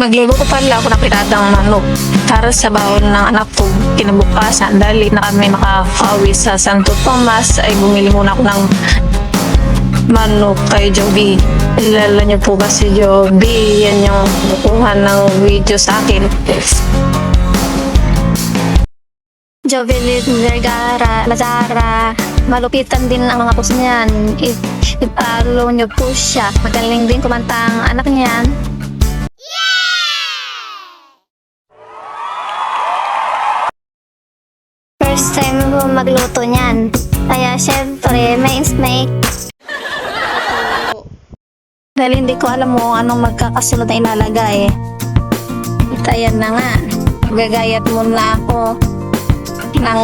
Magluluto pala ako ng piradang manok para sa baon ng anak ko. Kinabukasan, dahil na kami makakauwi sa Santo Tomas, ay bumili muna ako ng manok kay Joby. Kilala niyo po ba si Joby? Yan yung nakuha ng video sa akin. Jovelyn Vergara, Lazara, malupitan din ang mga post niyan. I-follow niyo po siya. Magaling din kumanta ang anak niyan. First time ko magluto niyan. Kaya syempre, may dahil hindi ko alam mo anong magkakasunod na ilalagay. At ayan na nga. Gagayat muna ako ng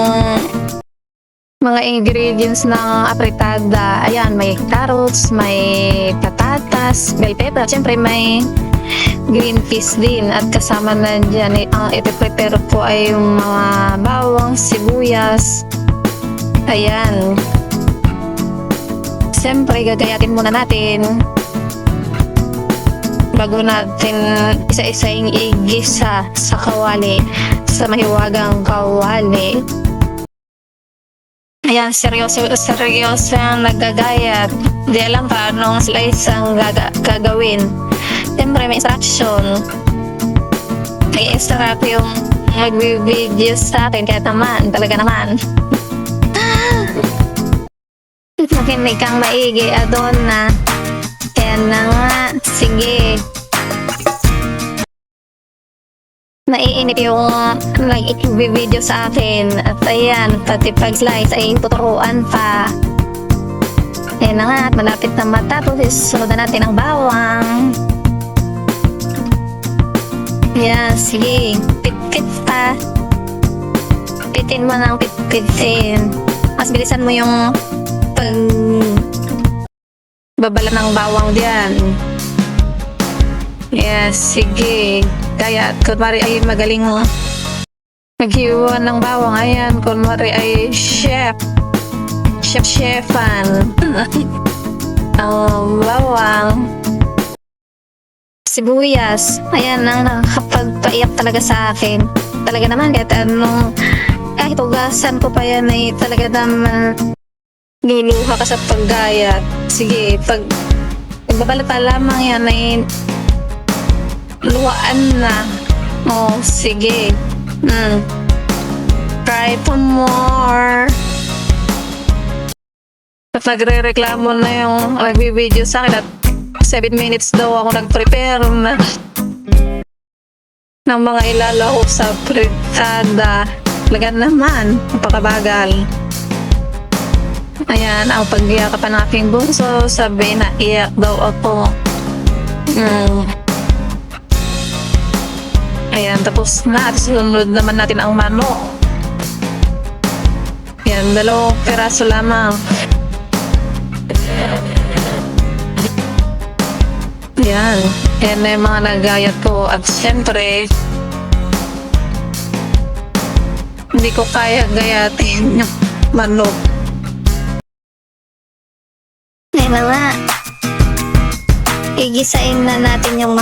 mga ingredients ng apritada. Ayan, may carrots, may patatas, bell pepper. Syempre may green peas din, at kasama na dyan ang ipiprepare ko ay yung mga bawang, sibuyas. Ayan, siyempre gagayatin muna natin bago natin isa-isang igisa sa kawali, sa mahiwagang kawali. Ayan, seryoso ang naggagayat. Di alam pa anong slice ang gagawin. Siyempre may instruction. May instruct yung mag-video sa akin. Kaya naman, talaga naman. Makinig kang maigi, Adonna. Kaya na nga, sige. Naiinip yung nag-video sa akin. At ayan, pati pag-slice ay tuturuan pa. Ayan na nga, at malapit na matapos. Sunod na natin ang bawang. Ayan, sige. Pit-pit pa. Pitin mo ng pit-pitin. Mas bilisan mo yung pag babala ng bawang diyan. Yes, sige. Kaya kunwari ay magaling maghiwa ng bawang. Ayan, kunwari ay chefan. Ang bawang, sibuyas. Ayan ang nakakapagpaiyak talaga sa akin. Talaga naman, kahit ugasan ko pa yan ay talaga naman luluha ka sa paggayat. Sige, pagbabalat pa lamang yan ay luhaan na. Oh, sige. Try for more. At nagre-reklamo na yung nag-video sa akin at 7 minutes daw ako nag-prepare na ng mga ilalahok sa fritada. Talaga naman, napakabagal. Ayan, ang pagyakapan ng aking bunso, sabi na iyak daw ako. Ayan, tapos na. At sunod naman natin ang manok. Ayan, 2 peraso lamang. Ayan, yan na yung mga nagayat ko. At syempre, hindi ko kaya gayatin yung manok. Ngayon na nga, igisain na natin yung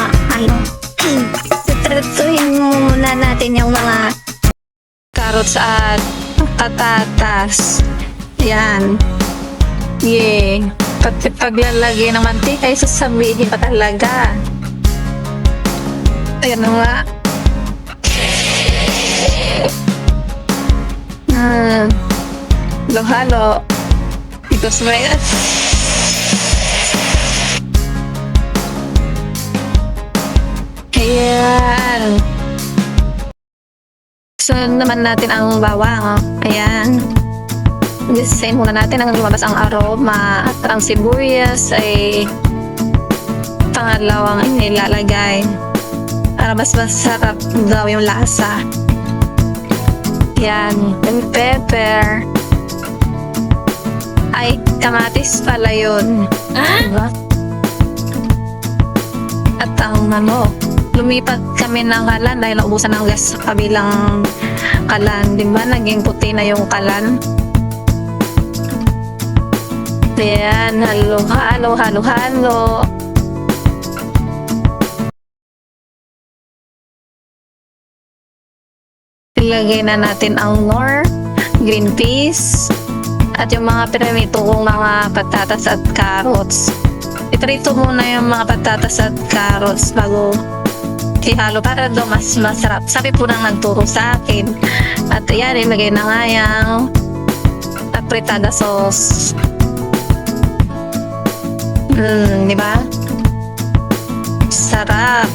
tutuin muna natin yung mga carrots at patatas. Ayan. Yeah. Pati paglalagay ng mantika ay sasabihin pa talaga. Ayan na nga. Halo. Ito sa ayan. Sunod naman natin ang bawang. Ayan. Design muna natin ang lumabas ang aroma. At ang sibuyas ay pangalawang nilalagay para mas masarap daw yung lasa. Yan, yung pepper ay kamatis pala yun. Diba? At ang manok, lumipat kami ng kalan dahil naubusan ng gas sa kabilang kalan. Diba naging puti na yung kalan? Ayan, halo. Ilagay na natin ang nor, green peas, at yung mga pinamito kong mga patatas at carrots. Iprito muna yung mga patatas at carrots bago ihalo para daw mas masarap. Sabi po nang nagturo sa akin. At ayan, ilagay na nga yung apritada sauce. Di ba? Sarap.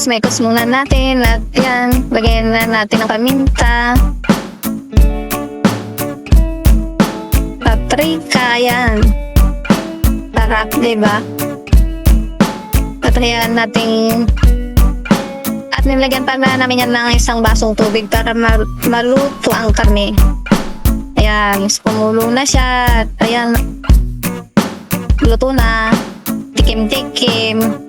Mekos muna natin at yan, lagyan na natin ang paminta, paprika, yan. Sarap, diba? At ayan natin, at nilagyan pa na namin yan ng isang basong tubig para maluto ang karne. Ayan, kumulo na siya. Ayan, luto na. Tikim-tikim.